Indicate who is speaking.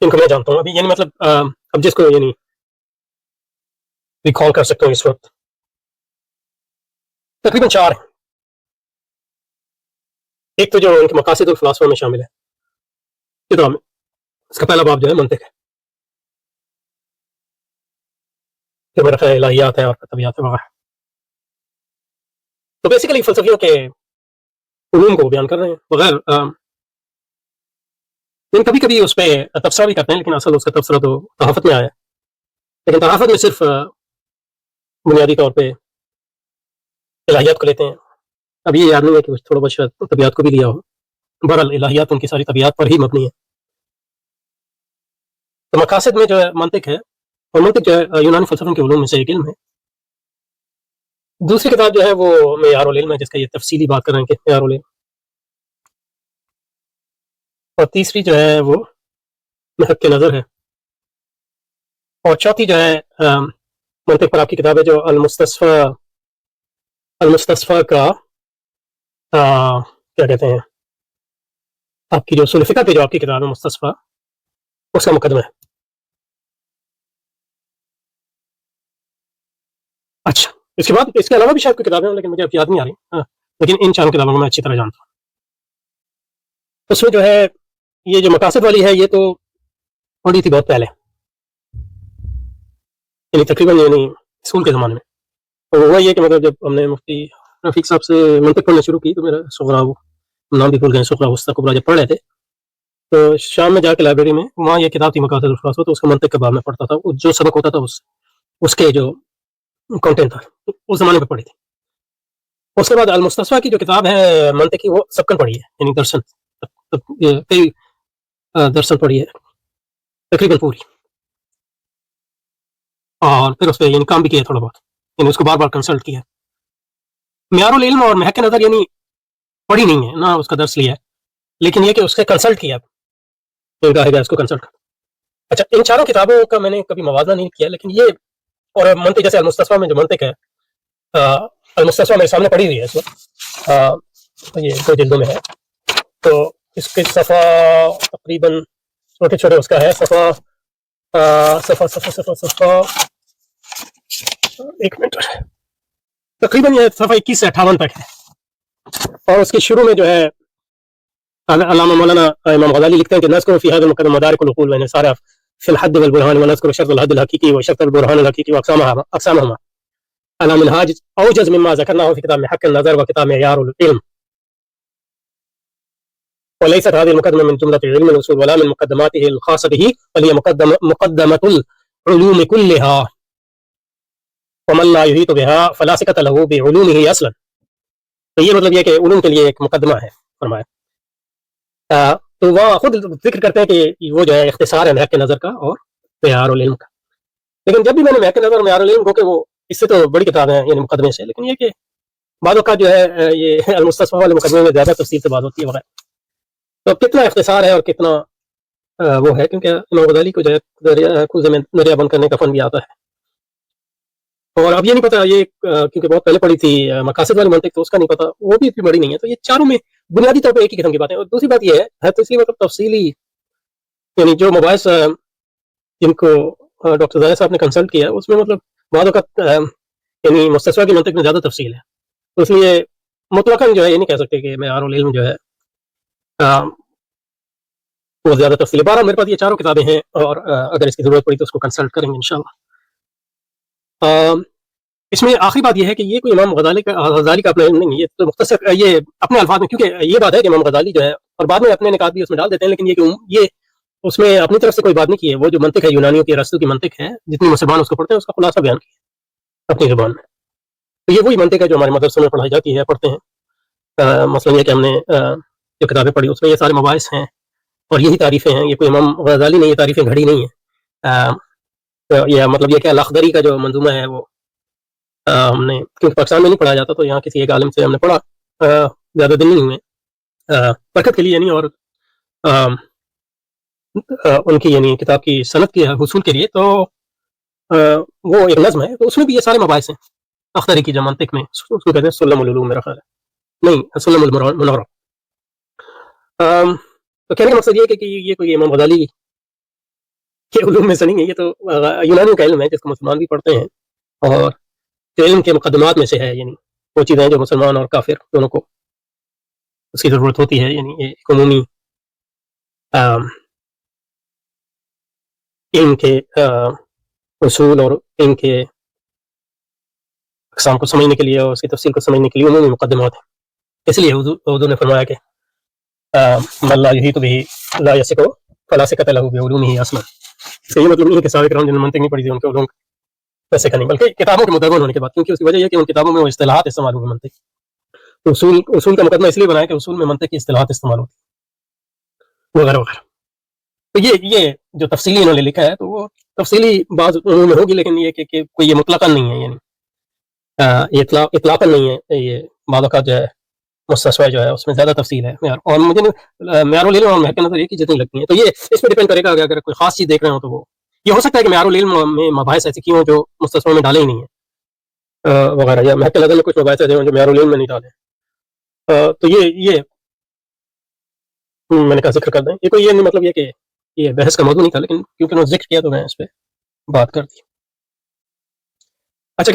Speaker 1: इनको मैं जानता हूँ अभी, यानी मतलब अब जिसको यानी रिकॉल कर सकते हो इस वक्त, तकरीबन 4 हैं। एक तो जो उनके मकासिद और फिलॉसफा में शामिल है किताब में, इसका पहला बाब जो है मंतिक है, फिर मेरा ख्याल इलाहियात है और तबियात है वगैरह। तो बेसिकली फलसफियों के उलूम को बयान कर रहे हैं बगैर लेकिन कभी कभी उस पर तबसरा भी करते हैं, लेकिन असल उसका तबसरा तो तहाफत में आया है। लेकिन तहाफत में सिर्फ बुनियादी तौर पे इलाहियात को लेते हैं। अब ये याद नहीं है कि कुछ थोड़ा बहुत शायद तबियात को भी लिया हो। बहरहाल इलाहियात उनकी सारी तबियात पर ही मबनी है। तो मकासद में जो है मंतिक है, और मंतिक जो है यूनानी फलसफे के उलूम में से एक इल्म है। दूसरी किताब जो है वो मेयारुल इल्म है, जिसका ये तफसीली बात कर रहे हैं कि मेयारुल इल्म। और तीसरी जो है वो महक नज़र है। और चौथी जो है मंतिक पर आपकी किताब है जो अल-मुस्तस्फा का क्या कहते हैं, आपकी जो उसूल फ़िक़्ह पे जो आपकी किताब है मुस्तस्फा, उसका मुकदमा है। अच्छा, इसके बाद इसके अलावा भी शायद कोई किताबें हों, लेकिन मुझे अब याद नहीं आ रही। लेकिन इन 4 किताबों को मैं अच्छी तरह जानता हूँ। उसमें जो है ये जो मकासद वाली है, ये तो पढ़ी थी बहुत पहले, यानी तकरीबन यानी स्कूल के ज़माने में। तो हुआ ये कि मतलब जब हमने मुफ्ती रफ़ीक साहब से मंतिक पढ़ना शुरू की, तो मेरा सुग़रा, वो नाम भी भूल गए, सुग़रा वस्ता कुबरा जब पढ़ रहे थे, तो शाम में जाके लाइब्रेरी में वहाँ ये किताब थी मकासद फ़िलॉसफा, तो उसका मंतिक का बाब मैं पढ़ता था। जो सबक होता था उसके जो कंटेंट था उस ज़माने में पढ़ी थी। उसके बाद अल-मुस्तस्फा की जो किताब है मंतिक की, वो सबकन पढ़ी है, यानी दर्शन कई दर्शन पढ़ी है तकरीबन पूरी, और फिर उस पर यानी काम भी किया थोड़ा बहुत, यानी उसको बार बार कंसल्ट किया। मेयारुल इल्म और महक नज़र यानी पढ़ी नहीं है ना, उसका दर्स लिया है, लेकिन ये कि उससे कंसल्ट किया, तो गाहे उसको कंसल्ट कर। अच्छा, इन 4 किताबों का मैंने कभी मवाज़ना नहीं किया, लेकिन ये और मंतिक जैसे अल-मुस्तस्फा में जो मंतिक है, अल-मुस्तस्फा मेरे सामने पड़ी हुई है इस वक्त, ये 2 जिल्दों में है। तो इसके सफ़ा तकरीबन छोटे-छोटे उसका है सफ़ा, सफ़ा 1 मिनट, तकरीबन ये सफ़ा 21 से 58 तक है। और उसके शुरू में जो है अल्लामा मौलाना इमाम गज़ाली लिखते हैं कि नज़्कुरु फ़ी हाज़िल मुक़द्दमा मदारिकुल उक़ूल व इन्सारा फ़िल हद्द वल बुरहान व नज़्कुरु शर्तल हद्दिल हक़ीक़ी व शर्तल बुरहानिल हक़ीक़ी व अक़सामहुमा अला मिनहाज औजज़ मिम्मा ज़करनाहु फ़ी किताब महक नज़र व किताब मेयारुल इल्म व लैसत हाज़िहिल मुक़द्दमा मिन जुमलति इल्मिल उसूल वला मिन मुक़द्दमातिहिल ख़ास्सा बिही बल हिय मुक़द्दमतुल उलूम कुल्लिहा व मन ला युहीतु बिहा फ़ला सिक़त लहु बिउलूमिही असलन। तो ये मतलब ये कि उलूम के लिए एक मुक़द्दमा है फरमाया। तो वह खुद जिक्र करते हैं कि वो जो है इख्तिसार है महक नज़र का और मेयारुल इल्म का। लेकिन जब भी मैंने महक नज़र और मेयारुल इल्म को, कि वो इससे तो बड़ी किताब है यानी मुकदमे से, लेकिन ये कि बाज़ औक़ात जो है ये अल-मुस्तस्फा वाले मुकदमे में ज़्यादा तफ़सील से बात होती है वगैरह। तो कितना इख्तिसार है और कितना वो है, क्योंकि इमाम गज़ाली को जो है खूज़े में दरिया बंद करने का फ़न भी आता है। और अब ये नहीं पता ये क्योंकि बहुत पहले पढ़ी थी मकासद वाली मंतिक, तो उसका नहीं पता, वो भी इतनी बड़ी नहीं है। तो ये चारों में बुनियादी तौर पे एक ही किस्म की बातें। और दूसरी बात ये है तो इसलिए मतलब तफसीली, यानी जो मोबाइल जिनको डॉक्टर ज़ाहिर साहब ने कंसल्ट किया, उसमें मतलब बाज़ औक़ात यानी मुस्तस्फा की मंतिक में ज़्यादा तफसील है। तो इसलिए मुतलक़न जो है ये नहीं कह सकते कि मेयारुल इल्म जो है वो ज़्यादा तफसील है। बहरहाल मेरे पास ये चारों किताबें हैं, और अगर इसकी ज़रूरत पड़ी तो उसको कंसल्ट करेंगे इंशाअल्लाह। इसमें आखिरी बात ये है कि ये कोई इमाम गज़ाली का अपना इल्म नहीं है, ये तो मुख्तसर ये अपने अल्फाज में, क्योंकि ये बात है कि इमाम गज़ाली जो है, और बाद में अपने निकात भी उसमें डाल देते हैं, लेकिन ये उसमें अपनी तरफ से कोई बात नहीं की है। वो जो मंतिक है यूनानियों की, अरस्तू की मंतिक है, जितनी मुसलमान उसको पढ़ते हैं, उसका खुलासा बयान किया अपनी ज़ुबान में। तो ये वही मंतिक है जो हमारे मदरसों में पढ़ाई जाती है, पढ़ते हैं। मसलन ये कि हमने जो किताबें पढ़ी उसमें ये सारे मबाहिस हैं और यही तारीफ़ें हैं। ये कोई इमाम गज़ाली नहीं, ये तारीफ़ें घड़ी नहीं है। तो यह मतलब ये कि अल-अख़दरी का जो मंजूमा है वो हमने, क्योंकि पाकिस्तान में नहीं पढ़ाया जाता, तो यहाँ किसी एक आलिम से हमने पढ़ा, ज़्यादा दिन नहीं हुए बरकत के लिए नहीं, और उनकी यानी किताब की सनद के हुसूल के लिए। तो वो एक नज़्म है, तो उसमें भी ये सारे मबाहिस हैं। अख़दरी की जो मंतिक में, उसको कहते हैं सुल्लमुल उलूम, मेरा ख़्याल है, नहीं सुल्लमुल मुनव्वरा। तो कहने का मकसद ये है कि ये कोई इमाम गज़ाली یہ علوم میں سے نہیں ہے، یہ تو یونانیوں کا علم ہے جس کو مسلمان بھی پڑھتے ہیں، اور علم کے مقدمات میں سے ہے، یعنی وہ چیزیں جو مسلمان اور کافر دونوں کو اس کی ضرورت ہوتی ہے، یعنی ایک عمومی علم کے اصول اور علم کے اقسام کو سمجھنے کے لیے اور اس کی تفصیل کو سمجھنے کے لیے عمومی مقدمات ہیں۔ اس لیے حضور نے فرمایا کہ من لا یحیط بہ لا یسکہ فلا سکۃ لہ بعلومہ اصلا۔ اس کا یہ مطلب نہیں ہے کہ سابق کرام جنہوں نے منطق نہیں پڑھی تھی ان کے علوم ویسے کا نہیں، بلکہ کتابوں کے مترجم ہونے کے بعد، کیونکہ اس کی وجہ یہ کہ ان کتابوں میں وہ اصطلاحات استعمال ہوئے منطق، اصول کا مقدمہ اس لیے بنایا کہ اصول میں منطق کی اصطلاحات استعمال ہوتی وغیرہ وغیرہ۔ تو یہ جو تفصیلی انہوں نے لکھا ہے تو وہ تفصیلی بعض علوم میں ہوگی، لیکن یہ کہ کوئی یہ مطلقاً نہیں ہے، یعنی یہ اطلاقاً نہیں ہے، یہ بعض اوقات جو ہے مستشفی جو ہے اس میں زیادہ تفصیل ہے معیار، اور مجھے معیار العلم اور محک نظر ایک ہی جتنی لگتی ہیں، تو یہ اس پہ ڈیپینڈ کرے گا کہ اگر کوئی خاص چیز دیکھ رہے ہو تو وہ یہ ہو سکتا ہے کہ معیار العلم میں مباحث ایسی کی ہوں جو مستشفی میں ڈالے ہی نہیں ہیں وغیرہ، یا محک نظر میں کچھ مباحث ایسے ہوں جو معیار العلم میں نہیں ڈالے، تو یہ میں نے کہا ذکر کر دیں، یہ کوئی یہ نہیں مطلب یہ کہ یہ بحث کا موضوع نہیں تھا، لیکن کیونکہ انہوں نے ذکر کیا تو میں اس پہ بات کر دی۔ اچھا